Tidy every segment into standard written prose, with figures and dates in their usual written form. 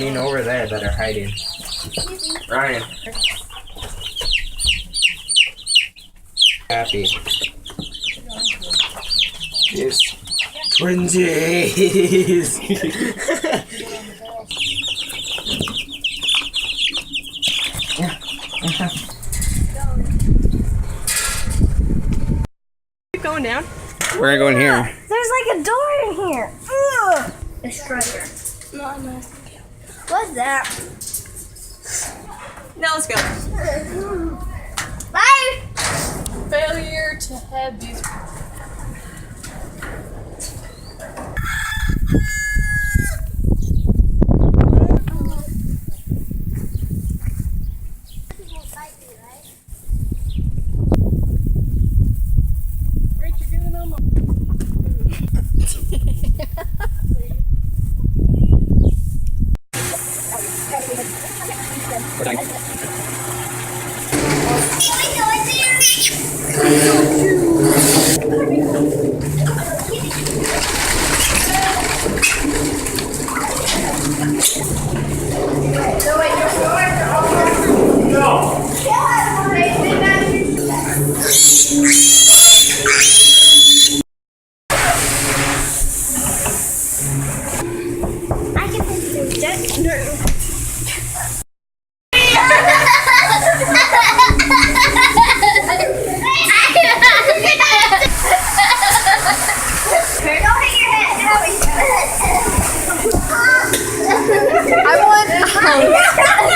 mean over there that are hiding. Ryan. Happy. Yes. Twinsies. Keep going down. We're gonna go in here. There's like a door in here. Ugh. A striker. No. What's that? Now let's go. Bye. Failure to have these.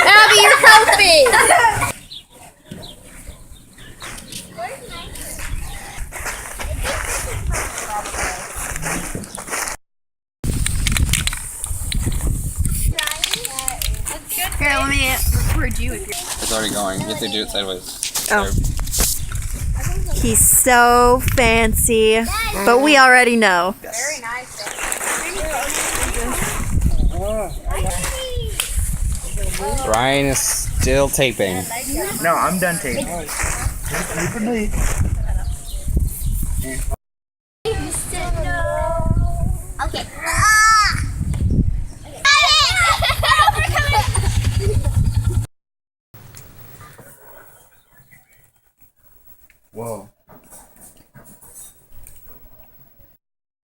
Abby, you're healthy. Here, let me record you if you're. It's already going. You have to do it sideways. Oh. He's so fancy, but we already know. Very nice. Ryan is still taping. No, I'm done taping. Okay. Whoa.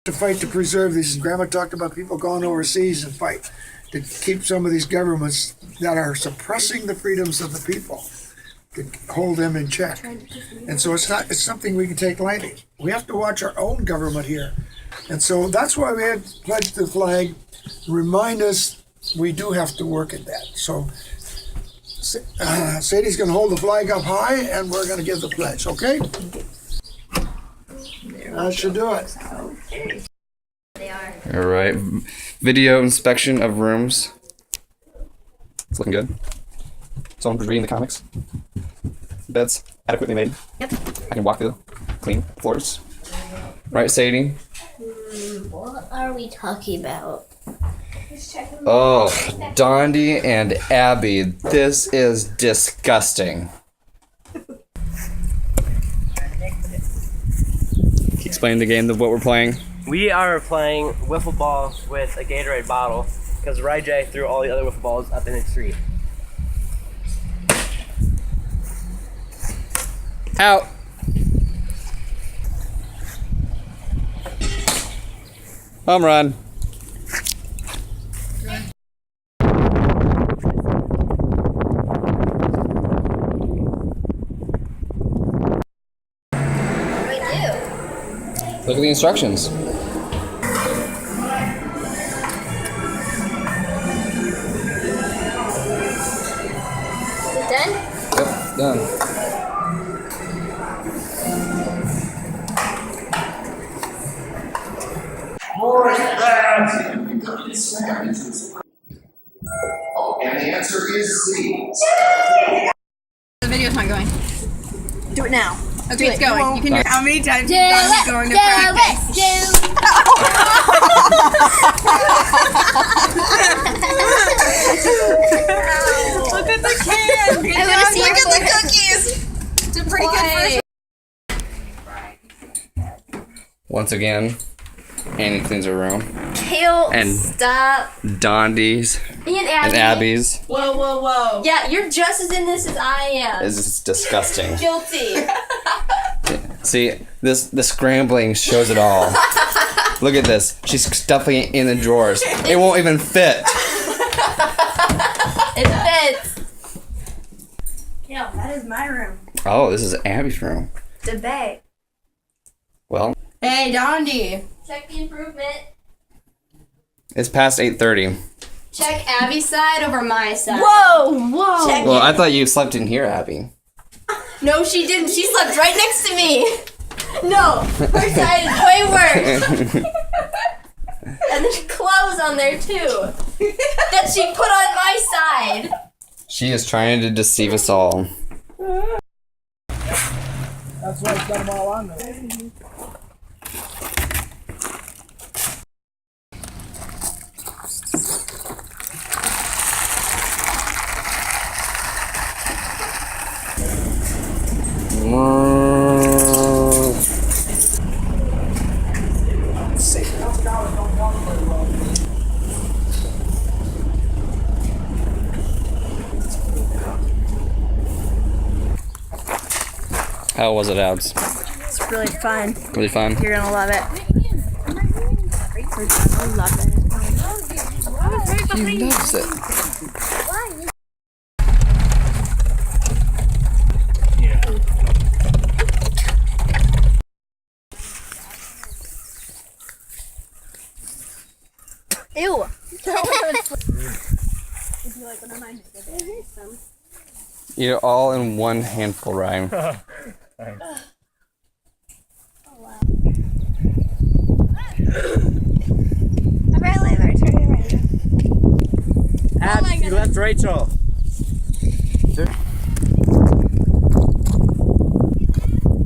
To fight to preserve these. Grandma talked about people going overseas and fight to keep some of these governments that are suppressing the freedoms of the people, to hold them in check. And so it's something we can take lightly. We have to watch our own government here. And so that's why we had pledged the flag, remind us we do have to work at that. So Sadie's going to hold the flag up high and we're going to give the pledge, okay? That should do it. All right. Video inspection of rooms. It's looking good. Someone was reading the comics. Beds adequately made. Yep. I can walk through. Clean floors. Right, Sadie? What are we talking about? Oh, Dondi and Abby, this is disgusting. Explain the game of what we're playing. We are playing wiffle ball with a Gatorade bottle because Rai J threw all the other wiffle balls up in the street. Out. Home run. Look at the instructions. Done? Yep, done. Oh, and the answer is C. The video's not going. Do it now. Okay, it's going. You can do it. How many times Do is going to practice? Look at the can. Good I want to see job. your Look at the cookies. It's a pretty good first. Once again, Annie cleans her room. Ew, And- stop. Dondi's And and Abby's. Whoa, whoa, whoa. Yeah, you're just as in this as I am. Is disgusting. Guilty. See, the scrambling shows it all. Look at this. She's stuffing it in the drawers. It won't even fit. It fits. Yeah, that is my room. Oh, this is Abby's room. Debate. Well, Hey, Dondi. Check the improvement. it's past 8:30. Check Abby's side over my side. Whoa, whoa. Check Well, it. I thought you slept in here, Abby. No, she didn't. She slept right next to me. No, her side is way worse. And there's clothes on there too. That she put on my side. She is trying to deceive us all. That's why it's got them all on there. How was it, Abs? It's really fun. Really fun? You're gonna love it. You're gonna love it. He loves it. Ew. Eat it all in one handful, Ryan. Abs, you left Rachel.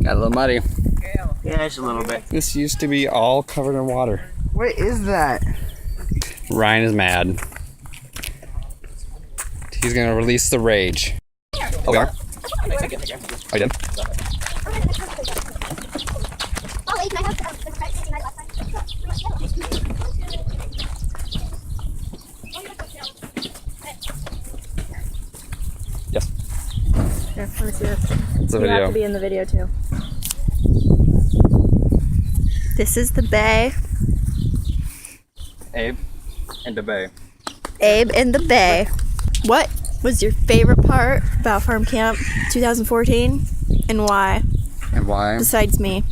Got a little muddy. Yeah, just a little bit. This used to be all covered in water. What is that? Ryan is mad. He's gonna release the rage. Oh, we are? Are you done? Yes. Here, let me see this. It's a You have video. to be in the video too. This is the bay. Abe and the bay. Abe in the bay. What was your favorite part about Farm Camp 2014 and why? And why? Besides me.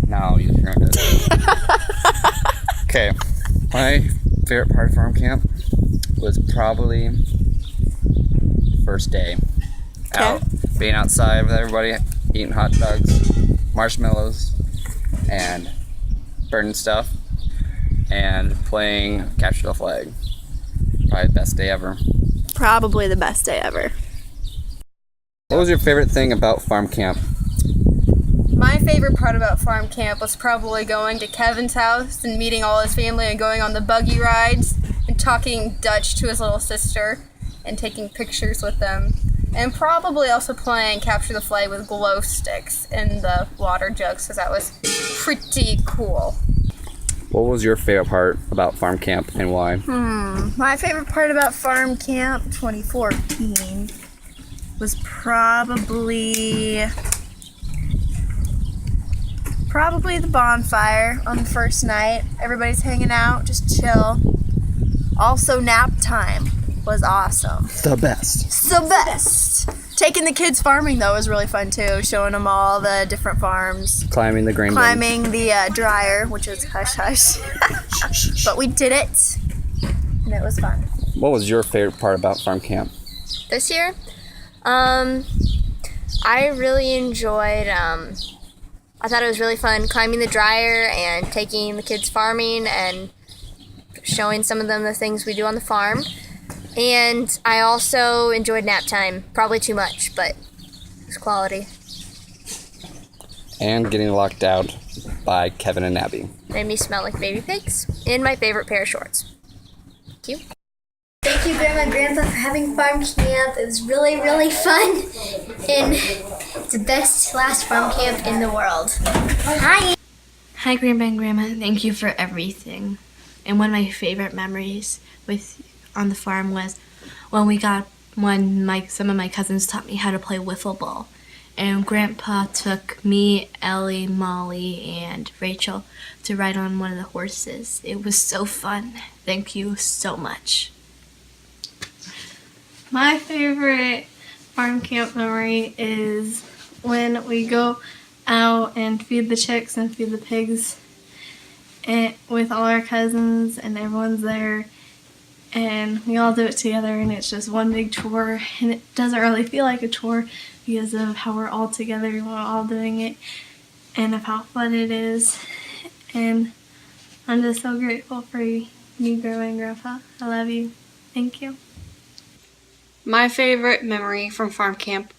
Now you turned it. Okay. My favorite part of farm camp was probably first day. Out, being outside with everybody, eating hot dogs, marshmallows, and burning stuff, and playing Capture the Flag. Probably the best day ever. Probably the best day ever. What was your favorite thing about farm camp? My favorite part about farm camp was probably going to Kevin's house and meeting all his family and going on the buggy rides and talking Dutch to his little sister and taking pictures with them. And probably also playing Capture the Flag with glow sticks in the water jugs because that was pretty cool. What was your favorite part about farm camp and why? My favorite part about Farm Camp 2014 was probably the bonfire on the first night. Everybody's hanging out, just chill. Also, nap time was awesome. The best. It's the best. Taking the kids farming though was really fun too, showing them all the different farms. Climbing the grain bin. Climbing the dryer, which was hush hush. But we did it, and it was fun. What was your favorite part about farm camp? This year, I really enjoyed, I thought it was really fun climbing the dryer and taking the kids farming and showing some of them the things we do on the farm. And I also enjoyed nap time. Probably too much, but it was quality. And getting locked out by Kevin and Abby. Made me smell like baby pigs in my favorite pair of shorts. Thank you. Thank you, Grandma and Grandpa, for having farm camp. It was really, really fun. And it's the best last farm camp in the world. Hi. Hi, Grandpa and Grandma. Thank you for everything. And one of my favorite memories on the farm was when some of my cousins taught me how to play wiffle ball. And Grandpa took me, Ellie, Molly, and Rachel to ride on one of the horses. It was so fun. Thank you so much. My favorite farm camp memory is when we go out and feed the chicks and feed the pigs with all our cousins, and everyone's there, and we all do it together, and it's just one big chore, and it doesn't really feel like a chore because of how we're all together and we're all doing it, and of how fun it is. And I'm just so grateful for you, Grandma and Grandpa. I love you. Thank you. My favorite memory from farm camp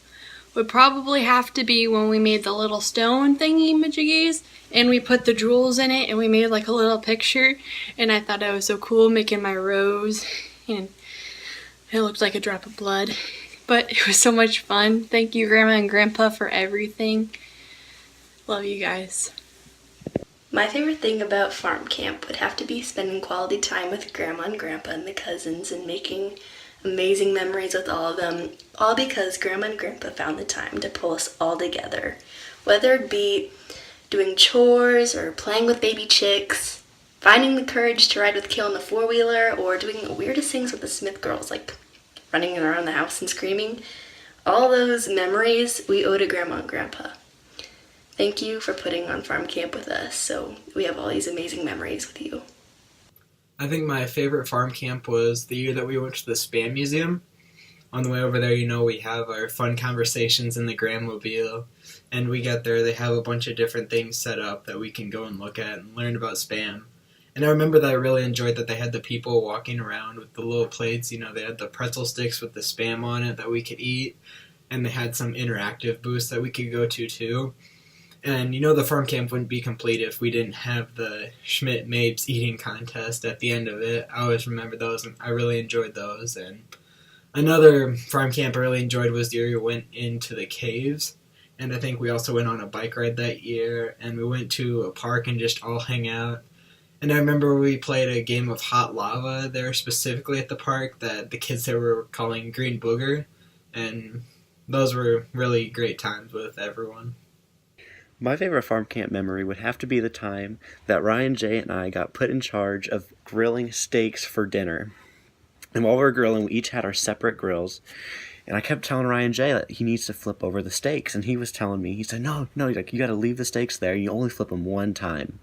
would probably have to be when we made the little stone thingy-majiggies, and we put the jewels in it, and we made like a little picture, and I thought it was so cool making my rose, and it looked like a drop of blood, but it was so much fun. Thank you, Grandma and Grandpa, for everything. Love you guys. My favorite thing about farm camp would have to be spending quality time with Grandma and Grandpa and the cousins and making amazing memories with all of them, all because Grandma and Grandpa found the time to pull us all together. Whether it be doing chores or playing with baby chicks, finding the courage to ride with Kale in the four-wheeler, or doing the weirdest things with the Smith girls, like running around the house and screaming. All those memories we owe to Grandma and Grandpa. Thank you for putting on farm camp with us, so we have all these amazing memories with you. I think my favorite farm camp was the year that we went to the Spam Museum. On the way over there, we have our fun conversations in the Grandmobile, and we get there, they have a bunch of different things set up that we can go and look at and learn about Spam. And I remember that I really enjoyed that they had the people walking around with the little plates. They had the pretzel sticks with the Spam on it that we could eat, and they had some interactive booths that we could go to too. And the farm camp wouldn't be complete if we didn't have the Schmidt Mapes eating contest at the end of it. I always remember those, and I really enjoyed those. And another farm camp I really enjoyed was the year we went into the caves. And I think we also went on a bike ride that year, and we went to a park and just all hang out. And I remember we played a game of hot lava there specifically at the park that the kids there were calling Green Booger. And those were really great times with everyone. My favorite farm camp memory would have to be the time that Ryan J. and I got put in charge of grilling steaks for dinner. And while we were grilling, we each had our separate grills. And I kept telling Ryan J. that he needs to flip over the steaks. And he was telling me, he said, no, he's like, you got to leave the steaks there. You only flip them one time.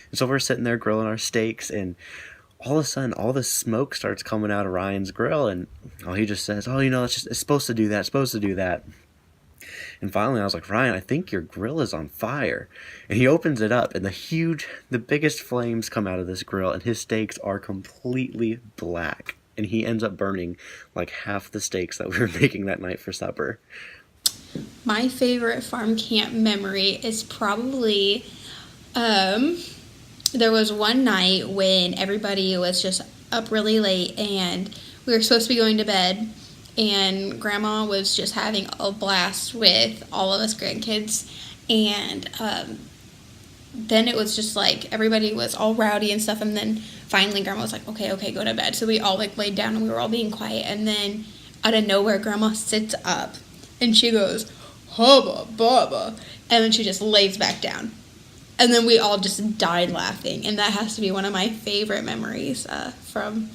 And so we're sitting there grilling our steaks, and all of a sudden, all the smoke starts coming out of Ryan's grill. And he just says, it's supposed to do that, it's supposed to do that. And finally, I was like, Ryan, I think your grill is on fire. And he opens it up, and the biggest flames come out of this grill, and his steaks are completely black. And he ends up burning like half the steaks that we were making that night for supper. My favorite farm camp memory is probably, there was one night when everybody was just up really late, and we were supposed to be going to bed. And Grandma was just having a blast with all of us grandkids, and then it was just like everybody was all rowdy and stuff, and then finally Grandma was like, okay, go to bed. So we all laid down and we were all being quiet, and then out of nowhere Grandma sits up and she goes, hubba bubba, and then she just lays back down, and then we all just died laughing. And that has to be one of my favorite memories from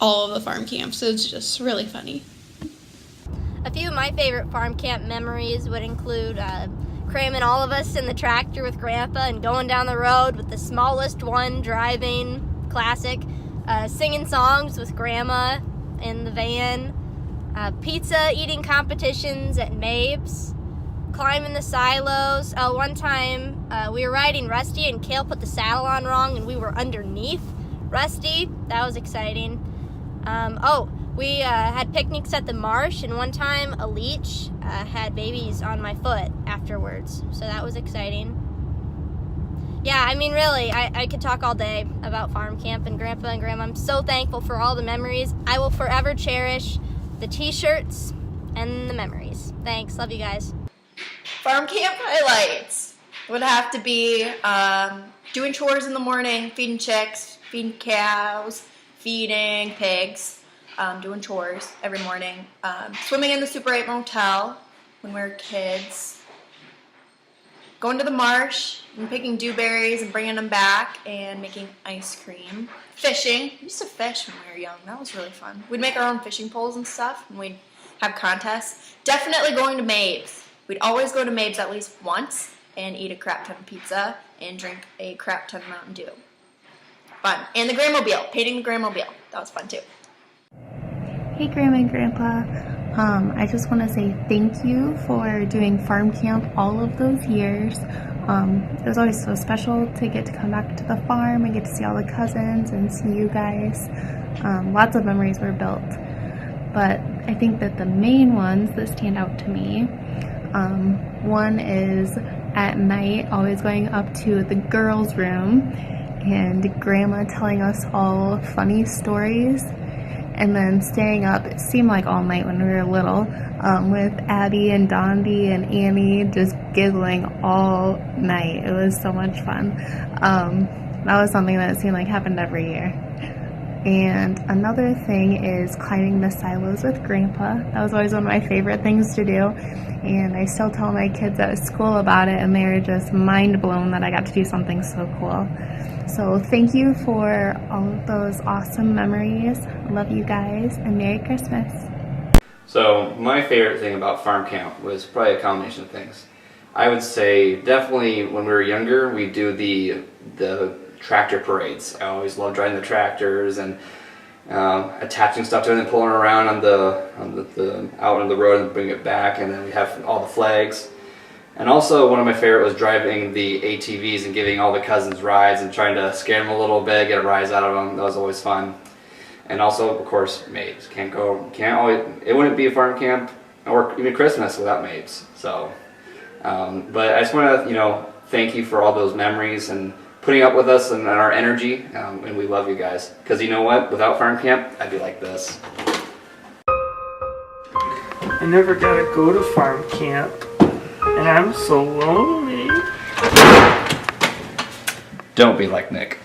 all of the farm camps. So it's just really funny. A few of my favorite farm camp memories would include cramming all of us in the tractor with Grandpa and going down the road with the smallest one driving, classic, singing songs with Grandma in the van, pizza eating competitions at Mapes, climbing the silos. One time we were riding Rusty and Kale put the saddle on wrong and we were underneath Rusty. That was exciting. We had picnics at the marsh, and one time a leech had babies on my foot afterwards, so that was exciting. Yeah, I mean, really, I could talk all day about farm camp and Grandpa and Grandma. I'm so thankful for all the memories. I will forever cherish the t-shirts and the memories. Thanks, love you guys. Farm camp highlights would have to be doing chores in the morning, feeding chicks, feeding cows, feeding pigs, doing chores every morning, swimming in the Super 8 motel when we were kids, going to the marsh and picking dewberries and bringing them back and making ice cream, fishing. We used to fish when we were young. That was really fun. We'd make our own fishing poles and stuff, and we'd have contests. Definitely going to Mabes. We'd always go to Mabes at least once and eat a crap ton of pizza and drink a crap ton of Mountain Dew. Fun. And the Grandmobile, painting the Grandmobile. That was fun too. Hey Grandma and Grandpa, I just want to say thank you for doing farm camp all of those years. It was always so special to get to come back to the farm and get to see all the cousins and see you guys. Lots of memories were built, but I think that the main ones that stand out to me, one is at night always going up to the girls' room and Grandma telling us all funny stories, and then staying up, it seemed like all night when we were little, with Abby and Dondi and Annie just giggling all night. It was so much fun. That was something that seemed like happened every year. And another thing is climbing the silos with Grandpa. That was always one of my favorite things to do, and I still tell my kids at school about it, and they're just mind blown that I got to do something so cool. So thank you for all of those awesome memories. I love you guys, and Merry Christmas. So my favorite thing about farm camp was probably a combination of things. I would say definitely when we were younger, we do the tractor parades. I always loved driving the tractors and attaching stuff to it and pulling around on the out on the road and bring it back, and then we have all the flags. And also one of my favorite was driving the ATVs and giving all the cousins rides and trying to scare them a little bit, get a rise out of them. That was always fun. And also, of course, Mabes. It wouldn't be a farm camp or even Christmas without Mabes. So, but I just want to, thank you for all those memories and putting up with us and our energy. And we love you guys. Because you know what? Without farm camp, I'd be like this. I never got to go to farm camp. And I'm so lonely. Don't be like Nick.